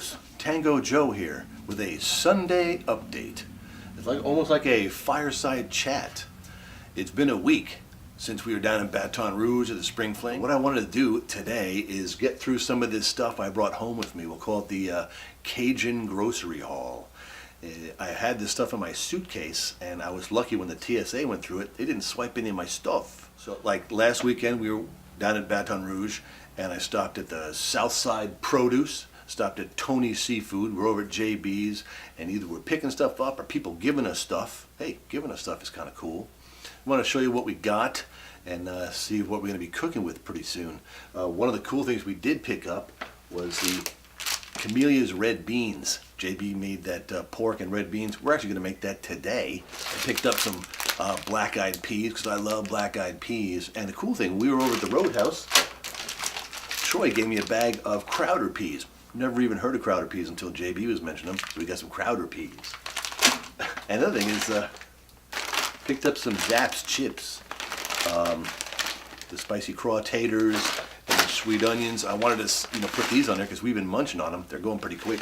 folks, Tango Joe here with a Sunday update. It's almost like a fireside chat. It's been a week since we were down in Baton Rouge at the Spring Fling. What I wanted to do today is get through some of this stuff I brought home with me. We'll call it the Cajun grocery haul. I had this stuff in my suitcase, and I was lucky when the TSA went through it. They didn't swipe any of my stuff. So like last weekend we were down at Baton Rouge, and I stopped at the Southside Produce, stopped at Tony's Seafood. We're over at JB's, and either we're picking stuff up or people giving us stuff. Hey, giving us stuff is kind of cool. I want to show you what we got and see what we're going to be cooking with pretty soon. One of the cool things we did pick up was the Camellia's red beans. JB made that pork and red beans. We're actually going to make that today. I picked up some black-eyed peas because I love black-eyed peas. And the cool thing, we were over at the Roadhouse. Troy gave me a bag of Crowder peas. Never even heard of Crowder peas until JB was mentioning them. So we got some Crowder peas. Another thing is picked up some Zapp's chips. The spicy craw taters and the sweet onions. I wanted to put these on there because we've been munching on them. They're going pretty quick.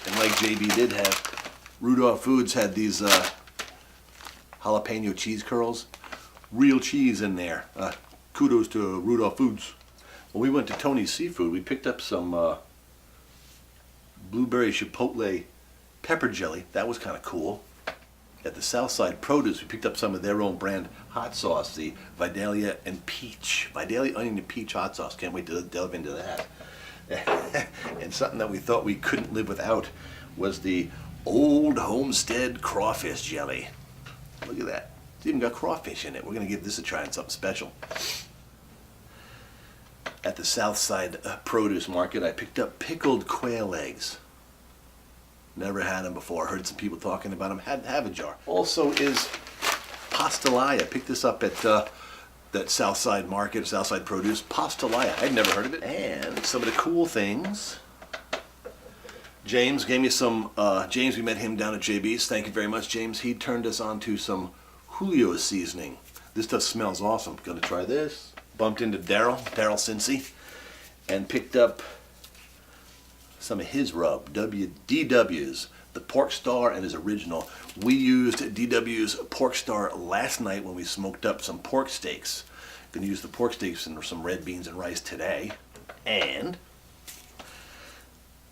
And like JB did have, Rudolph Foods had these jalapeno cheese curls. Real cheese in there. Kudos to Rudolph Foods. When we went to Tony's Seafood, we picked up some blueberry chipotle pepper jelly. That was kind of cool. At the Southside Produce, we picked up some of their own brand hot sauce, the Vidalia and Peach. Vidalia Onion and Peach hot sauce. Can't wait to delve into that. And something that we thought we couldn't live without was the Old Homestead crawfish jelly. Look at that. It's even got crawfish in it. We're going to give this a try on something special. At the Southside Produce Market, I picked up pickled quail eggs. Never had them before. Heard some people talking about them. Had to have a jar. Also is pastelaia. Picked this up at that Southside Market, Southside Produce. Pastelaia. I'd never heard of it. And some of the cool things. James gave me some. James, we met him down at JB's. Thank you very much, James. He turned us on to some Julio seasoning. This stuff smells awesome. Gonna try this. Bumped into DarylCincy, and picked up some of his rub, DW's, the Pork Star and his original. We used DW's Pork Star last night when we smoked up some pork steaks. Gonna use the pork steaks and some red beans and rice today. And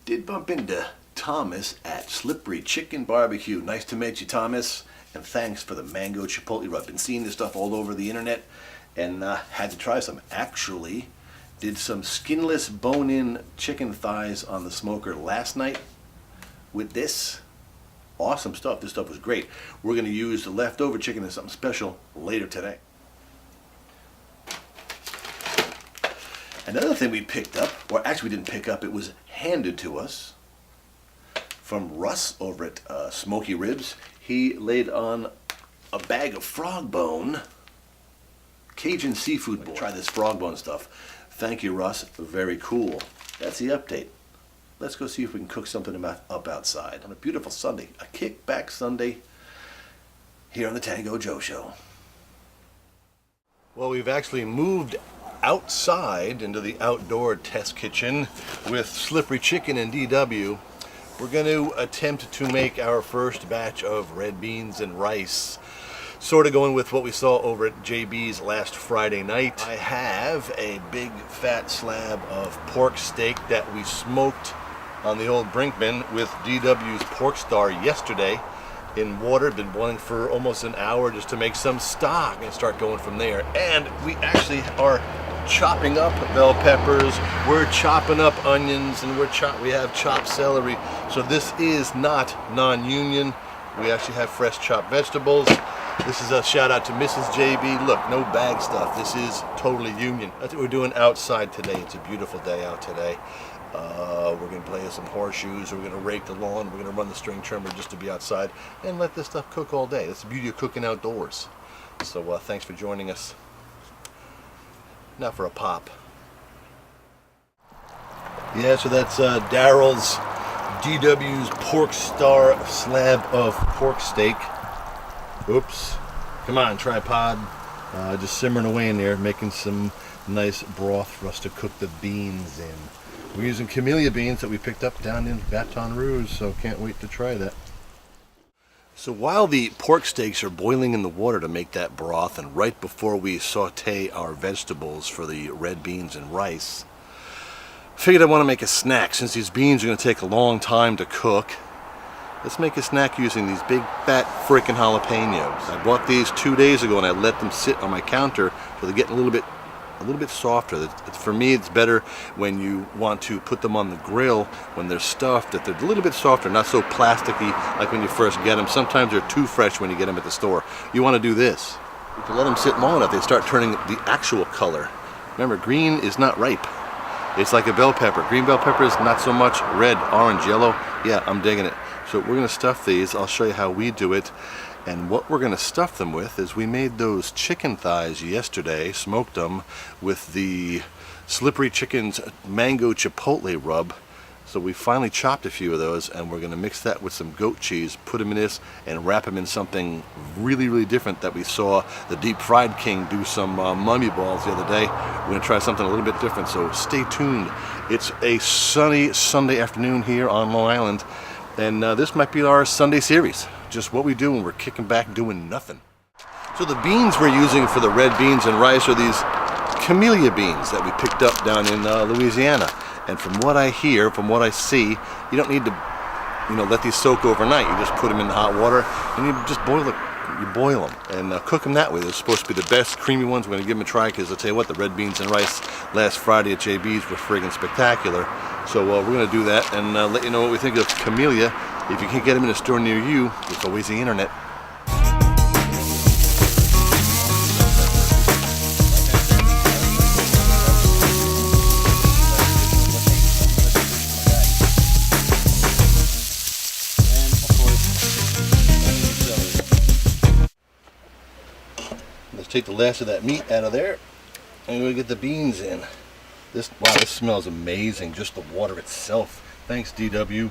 did bump into Thomas at Slippery Chicken BBQ. Nice to meet you, Thomas, and thanks for the mango chipotle rub. Been seeing this stuff all over the internet, and had to try some. Actually, did some skinless bone-in chicken thighs on the smoker last night with this. Awesome stuff. This stuff was great. We're going to use the leftover chicken in something special later today. Another thing we picked up, or actually we didn't pick up, it was handed to us from Russ over at Smoky Ribs. He laid on a bag of frog bone Cajun seafood bowl. Try this frog bone stuff. Thank you, Russ. Very cool. That's the update. Let's go see if we can cook something up outside on a beautiful Sunday. A kickback Sunday here on the Tango Joe Show. Well, we've actually moved outside into the outdoor test kitchen with Slippery Chicken and DW. We're going to attempt to make our first batch of red beans and rice. Sort of going with what we saw over at JB's last Friday night. I have a big fat slab of pork steak that we smoked on the old Brinkman with DW's Pork Star yesterday in water. Been boiling for almost an hour just to make some stock and start going from there. And we actually are chopping up bell peppers. We're chopping up onions, and we have chopped celery. So this is not non-union. We actually have fresh chopped vegetables. This is a shout out to Mrs. JB. Look, no bag stuff. This is totally union. That's what we're doing outside today. It's a beautiful day out today. We're going to play some horseshoes. We're going to rake the lawn. We're going to run the string trimmer just to be outside and let this stuff cook all day. That's the beauty of cooking outdoors. So thanks for joining us. Now for a pop. Yeah, so that's Daryl's DW's Pork Star slab of pork steak. Oops. Come on, tripod. just simmering away in there, making some nice broth for us to cook the beans in. We're using camellia beans that we picked up down in Baton Rouge, so can't wait to try that. So while the pork steaks are boiling in the water to make that broth, and right before we saute our vegetables for the red beans and rice, I figured I want to make a snack. Since these beans are going to take a long time to cook, let's make a snack using these big fat freaking jalapenos. I bought these 2 days ago and I let them sit on my counter so they're getting a little bit softer. For me, it's better when you want to put them on the grill when they're stuffed, that they're a little bit softer, not so plasticky like when you first get them. Sometimes they're too fresh when you get them at the store. You want to do this. If you let them sit long enough, they start turning the actual color. Remember, green is not ripe. It's like a bell pepper. Green bell pepper is not so much red, orange, yellow. Yeah, I'm digging it. So we're going to stuff these. I'll show you how we do it. And what we're going to stuff them with is we made those chicken thighs yesterday, smoked them with the Slippery Chicken's mango chipotle rub. So we finally chopped a few of those, and we're going to mix that with some goat cheese, put them in this, and wrap them in something really, really different that we saw the Deep Fried King do some mummy balls the other day. We're going to try something a little bit different, so stay tuned. It's a sunny Sunday afternoon here on Long Island, and this might be our Sunday series. Just what we do when we're kicking back doing nothing. So the beans we're using for the red beans and rice are these camellia beans that we picked up down in Louisiana. And from what I hear, from what I see, you don't need to, let these soak overnight. You just put them in the hot water and you just boil it. You boil them and cook them that way. They're supposed to be the best creamy ones. We're going to give them a try because I'll tell you what, the red beans and rice last Friday at JB's were friggin' spectacular. So we're going to do that and let you know what we think of camellia. If you can't get them in a store near you, there's always the internet. Let's take the last of that meat out of there and we'll get the beans in. Wow, this smells amazing, just the water itself. Thanks, DW.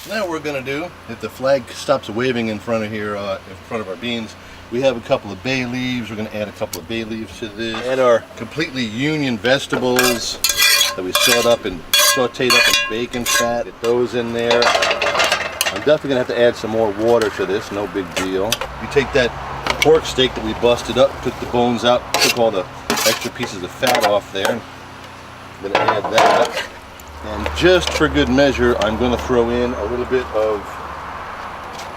Now what we're going to do, if the flag stops waving in front of here, in front of our beans, we have a couple of bay leaves. We're going to add a couple of bay leaves to this. Add our completely union vegetables that we sauteed up in bacon fat. Get those in there. I'm definitely going to have to add some more water to this, no big deal. You take that pork steak that we busted up, took the bones out, took all the extra pieces of fat off there. I'm going to add that. And just for good measure, I'm going to throw in a little bit of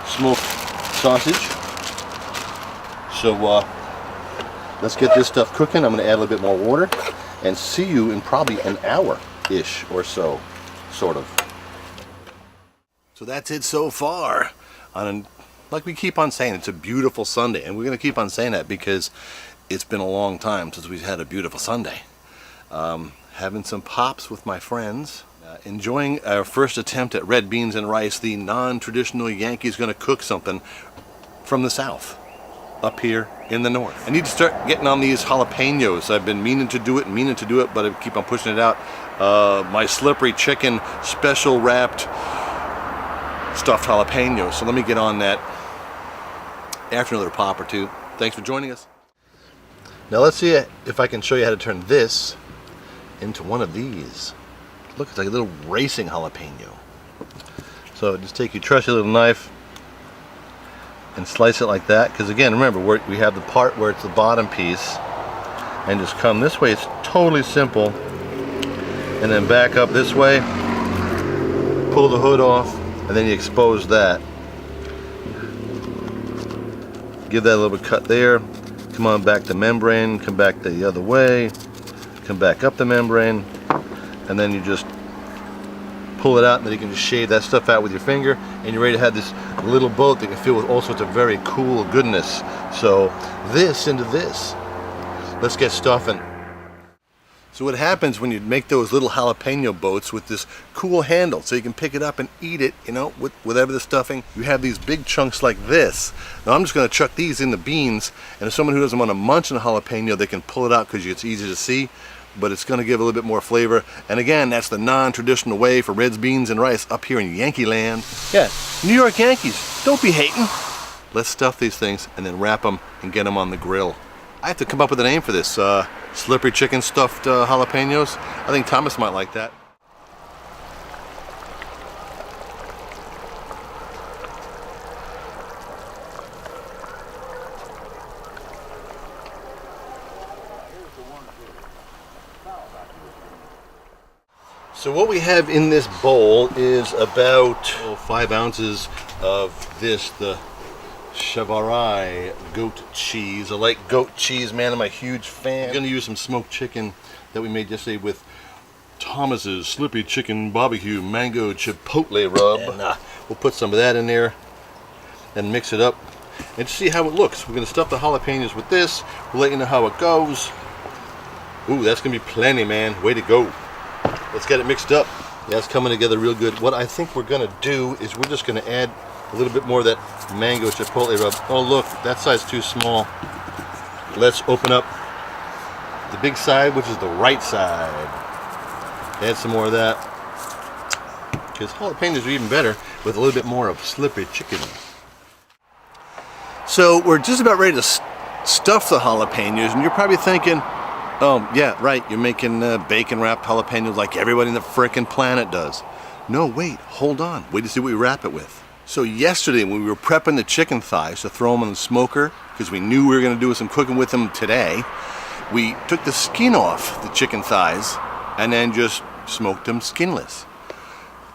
smoked sausage. So let's get this stuff cooking. I'm going to add a little bit more water and see you in probably an hour-ish or so, sort of. So that's it so far. Like we keep on saying, it's a beautiful Sunday, and we're going to keep on saying that because it's been a long time since we've had a beautiful Sunday. Having some pops with my friends, enjoying our first attempt at red beans and rice. The non-traditional Yankee's going to cook something from the south, up here in the north. I need to start getting on these jalapenos. I've been meaning to do it, but I keep on pushing it out. My slippery chicken special wrapped stuffed jalapenos. So let me get on that after another pop or two. Thanks for joining us. Now let's see if I can show you how to turn this into one of these. Look, it's like a little racing jalapeno. So just take your trusty little knife and slice it like that, because again, remember, we have the part where it's the bottom piece, and just come this way. It's totally simple. And then back up this way, pull the hood off, and then you expose that. Give that a little bit cut there. Come on back the membrane, come back the other way, come back up the membrane, and then you just pull it out, and then you can just shave that stuff out with your finger, and you're ready to have this little boat that you can fill with all sorts of very cool goodness. So this into this. Let's get stuffing. So what happens when you make those little jalapeno boats with this cool handle so you can pick it up and eat it, you know, with whatever the stuffing, you have these big chunks like this. Now I'm just going to chuck these in the beans, and if someone who doesn't want to munch on a jalapeno, they can pull it out because it's easy to see, but it's going to give a little bit more flavor. And again, that's the non-traditional way for reds, beans, and rice up here in Yankee land. Yeah, New York Yankees, don't be hating. Let's stuff these things and then wrap them and get them on the grill. I have to come up with a name for this. Slippery chicken stuffed jalapenos. I think Thomas might like that. So what we have in this bowl is about 5 ounces of this, the Chevrolet goat cheese. I like goat cheese, man. I'm a huge fan. I'm going to use some smoked chicken that we made yesterday with Thomas's Slippy Chicken BBQ Mango Chipotle Rub. And we'll put some of that in there and mix it up and see how it looks. We're going to stuff the jalapenos with this. We'll let you know how it goes. Ooh, that's going to be plenty, man. Way to go. Let's get it mixed up. Yeah, it's coming together real good. What I think we're going to do is we're just going to add a little bit more of that mango chipotle rub. Oh look, that side's too small. Let's open up the big side, which is the right side. Add some more of that, because jalapenos are even better with a little bit more of slippery chicken. So we're just about ready to stuff the jalapenos, and you're probably thinking, oh yeah, right, you're making bacon wrapped jalapenos like everybody in the frickin' planet does. No, wait, hold on. Wait to see what we wrap it with. So yesterday when we were prepping the chicken thighs to throw them on the smoker, because we knew we were going to do some cooking with them today, we took the skin off the chicken thighs and then just smoked them skinless.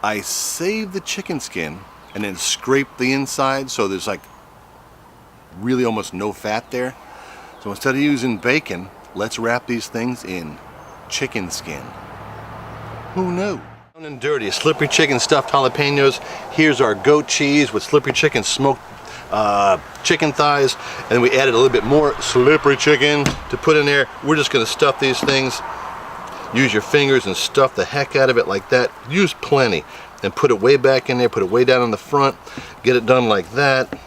I saved the chicken skin and then scraped the inside so there's like really almost no fat there. So instead of using bacon, let's wrap these things in chicken skin. Who knew? Down and dirty, slippery chicken stuffed jalapenos. Here's our goat cheese with slippery chicken smoked chicken thighs, and then we added a little bit more slippery chicken to put in there. We're just going to stuff these things. Use your fingers and stuff the heck out of it like that. Use plenty and put it way back in there, put it way down in the front, get it done like that.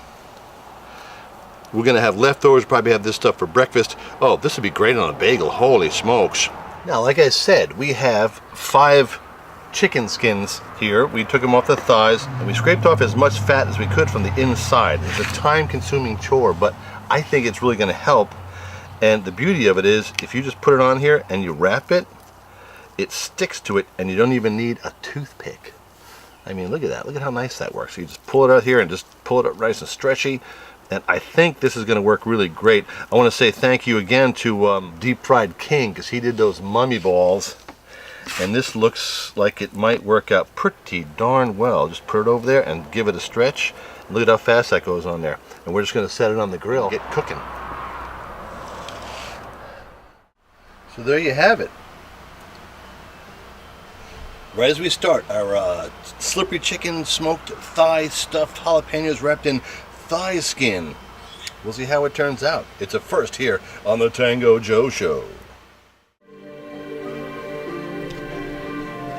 We're going to have leftovers, probably have this stuff for breakfast. Oh, this would be great on a bagel, holy smokes. Now, like I said, we have 5 chicken skins here. We took them off the thighs and we scraped off as much fat as we could from the inside. It's a time-consuming chore, but I think it's really going to help. And the beauty of it is, if you just put it on here and you wrap it, it sticks to it and you don't even need a toothpick. I mean, look at that. Look at how nice that works. So you just pull it out here and just pull it up nice and stretchy. And I think this is going to work really great. I want to say thank you again to Deep Fried King, because he did those mummy balls. And this looks like it might work out pretty darn well. Just put it over there and give it a stretch. Look at how fast that goes on there. And we're just going to set it on the grill and get cooking. So there you have it. Right as we start, our slippery chicken smoked thigh stuffed jalapenos wrapped in thigh skin. We'll see how it turns out. It's a first here on the Tango Joe Show.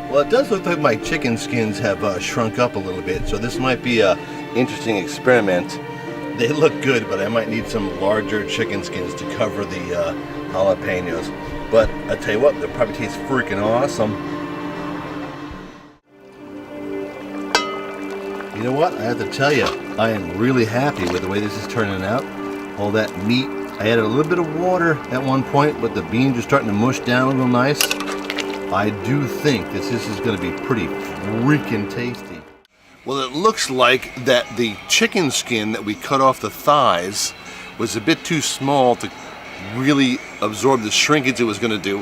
Well, it does look like my chicken skins have shrunk up a little bit, so this might be an interesting experiment. They look good, but I might need some larger chicken skins to cover the jalapenos. But I tell you what, they'll probably taste freaking awesome. You know what? I have to tell you, I am really happy with the way this is turning out. All that meat. I added a little bit of water at one point, but the beans are starting to mush down real nice. I do think this is going to be pretty freaking tasty. Well, it looks like that the chicken skin that we cut off the thighs was a bit too small to really absorb the shrinkage it was going to do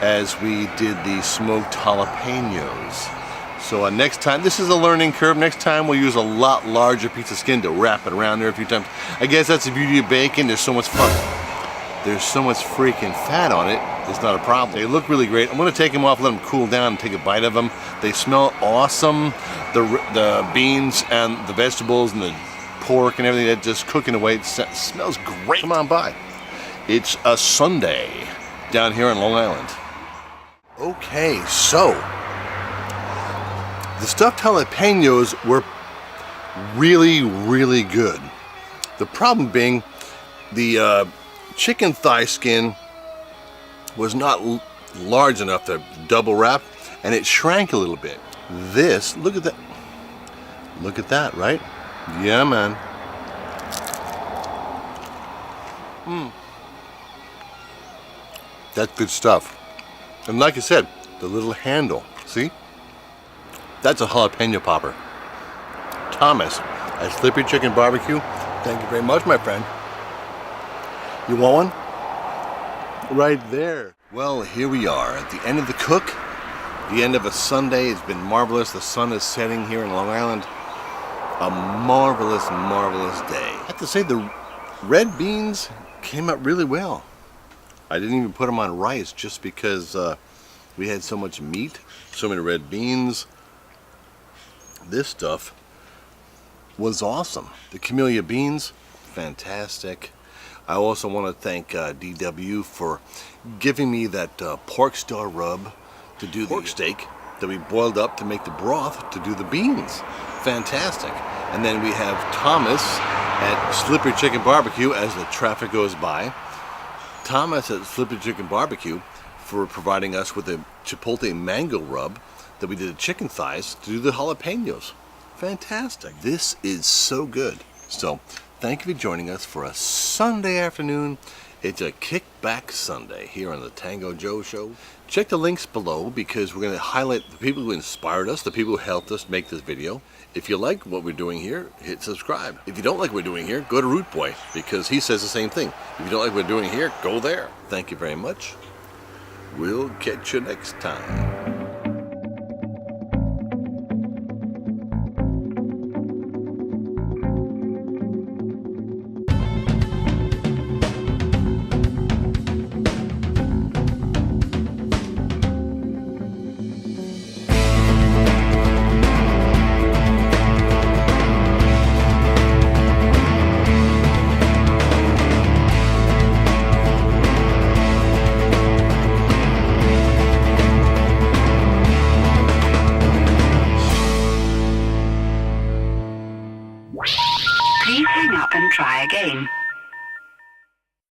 as we did the smoked jalapenos. So next time, this is a learning curve. Next time we'll use a lot larger piece of skin to wrap it around there a few times. I guess that's the beauty of bacon. There's so much fun. There's so much freaking fat on it. It's not a problem. They look really great. I'm going to take them off, let them cool down, and take a bite of them. They smell awesome. The beans and the vegetables and the pork and everything that just cooking away. It smells great. Come on by. It's a Sunday down here in Long Island. Okay, so the stuffed jalapenos were really, really good. The problem being the chicken thigh skin was not large enough to double wrap, and it shrank a little bit. This, look at that. Look at that, right? Yeah, man. That's good stuff. And like I said, the little handle, see? That's a jalapeno popper. Thomas at Slippery Chicken BBQ, thank you very much, my friend. You want one? Right there. Well, here we are at the end of the cook, the end of a Sunday. It's been marvelous. The sun is setting here in Long Island. A marvelous, marvelous day. I have to say the red beans came out really well. I didn't even put them on rice just because we had so much meat, so many red beans. This stuff was awesome. The camellia beans, fantastic. I also want to thank DW for giving me that pork star rub to do the pork steak that we boiled up to make the broth to do the beans. Fantastic. And then we have Thomas at Slippery Chicken BBQ as the traffic goes by. Thomas at Slippery Chicken BBQ for providing us with a chipotle mango rub that we did the chicken thighs to do the jalapenos. Fantastic. This is so good. So thank you for joining us for a Sunday afternoon. It's a kickback Sunday here on the Tango Joe Show. Check the links below because we're going to highlight the people who inspired us, the people who helped us make this video. If you like what we're doing here, hit subscribe. If you don't like what we're doing here, go to Root Boy because he says the same thing. If you don't like what we're doing here, go there. Thank you very much. We'll catch you next time. Please hang up and try again.